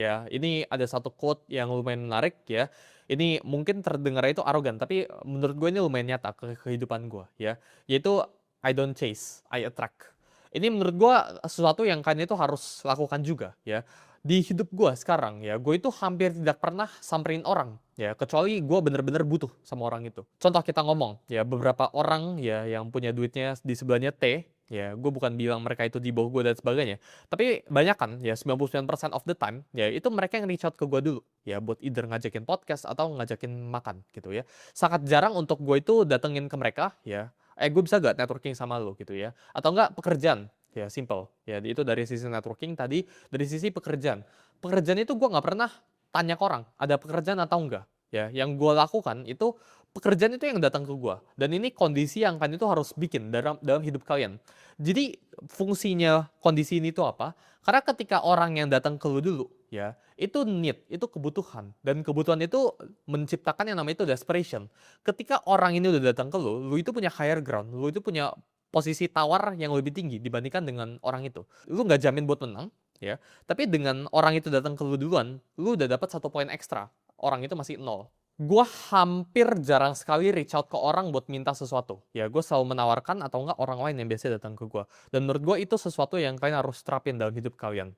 Ya, ini ada satu quote yang lumayan menarik ya. Ini mungkin terdengarnya itu arogan, tapi menurut gue ini lumayan nyata ke kehidupan gue ya. Yaitu I don't chase, I attract. Ini menurut gue sesuatu yang kalian itu harus lakukan juga ya. Di hidup gue sekarang ya, gue itu hampir tidak pernah samperin orang ya, kecuali gue bener-bener butuh sama orang itu. Contoh kita ngomong ya, beberapa orang ya yang punya duitnya di sebelahnya T, ya gue bukan bilang mereka itu di bawah gue dan sebagainya. Tapi banyak kan, ya 99% of the time, ya itu mereka yang reach out ke gue dulu. Ya buat either ngajakin podcast atau ngajakin makan gitu ya. Sangat jarang untuk gue itu datengin ke mereka ya. Gue bisa gak networking sama lo gitu ya. Atau enggak pekerjaan, ya simple. Ya itu dari sisi networking tadi, dari sisi pekerjaan. Pekerjaan itu gue gak pernah tanya ke orang, ada pekerjaan atau enggak. Ya, yang gue lakukan itu pekerjaan itu yang datang ke gue. Dan ini kondisi yang kalian itu harus bikin dalam hidup kalian. Jadi fungsinya kondisi ini tuh apa? Karena ketika orang yang datang ke lu dulu, ya, itu need, itu kebutuhan. Dan kebutuhan itu menciptakan yang namanya itu desperation. Ketika orang ini udah datang ke lu itu punya higher ground, lu itu punya posisi tawar yang lebih tinggi dibandingkan dengan orang itu. Lu nggak jamin buat menang, ya. Tapi dengan orang itu datang ke lu duluan, lu udah dapat 1 poin ekstra. Orang itu masih nol. Gue hampir jarang sekali reach out ke orang buat minta sesuatu. Ya, gue selalu menawarkan atau enggak orang lain yang biasanya datang ke gue. Dan menurut gue itu sesuatu yang kalian harus terapin dalam hidup kalian.